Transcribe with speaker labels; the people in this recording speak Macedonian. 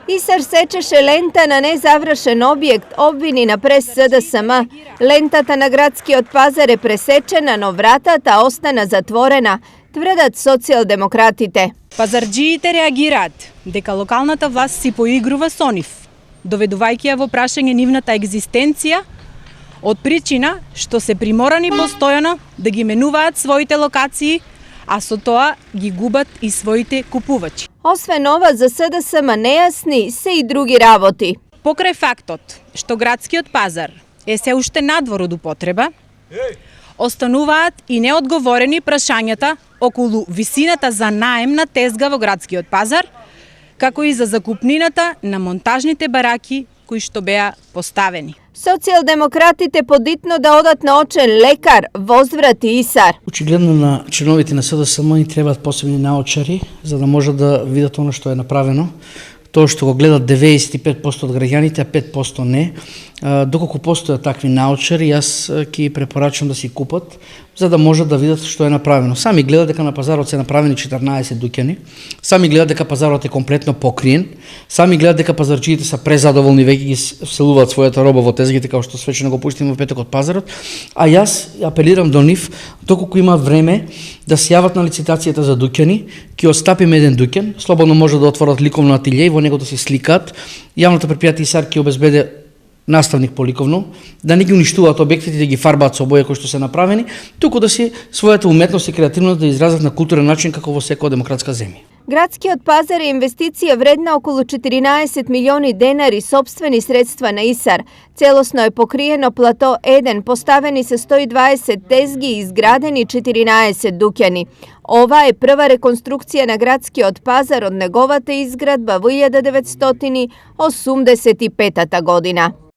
Speaker 1: Isar sečeše lenta na nezavršen objekt obvinina pres SDSM. Lentata na gradski od Pazare presečena, no vратата остана затворена, тврдат социјалдемократите.
Speaker 2: Пазарџиите реагираат дека локалната власт си поигрува со нив, доведувајќи ја во прашање нивната екзистенција од причина што се приморани постојано да ги менуваат своите локации, а со тоа ги губат и своите купувачи.
Speaker 1: Освен ова, за СДСМ нејасни се и други работи.
Speaker 2: Покрај фактот што градскиот пазар е се уште надвор од употреба, остануваат и неодговорени прашањата околу висината за наем на тезга во градскиот пазар, како и за закупнината на монтажните бараки кои што беа поставени.
Speaker 1: Социјалдемократите подитно да одат на очен лекар, возврати Исар.
Speaker 3: Очигледно на членовите на СДСМ ни требаат посебни наочари за да можат да видат оно што е направено. Тоа што го гледат 95% од граѓаните, а 5% не. Доколку постојат такви наочари, јас ќе препорачам да си купат, за да можат да видат што е направено. Сами гледат дека на пазарот се направени 14 дуќани, сами гледат дека пазарот е комплетно покриен, сами гледат дека пазарчиите се презадоволни, веќе ги вселуваат својата роба во тезгите, како што свечено го пуштиме во петокот пазарот, а јас апелирам до нив, доколку има време, да се јават на лицитацијата за дуќани, ќе остапиме еден дуќан, слободно може да отворат ликовно ателје и во него да се сликаат. Јавното претпријатие Исар ќе обезбеди наставник по ликовно, да не ги уништуваат објектите, да ги фарбаат со боја кои што се направени, туку да си својата уметност и креативност да изразат на културен начин како во секоја демократска земја.
Speaker 1: Градскиот пазар е инвестиција вредна околу 14 милиони денари сопствени средства на Исар. Целосно е покриено плато 1, поставени се 120 тезги и изградени 14 дуќани. Ова е прва реконструкција на градскиот пазар од неговата изградба во 1985 година.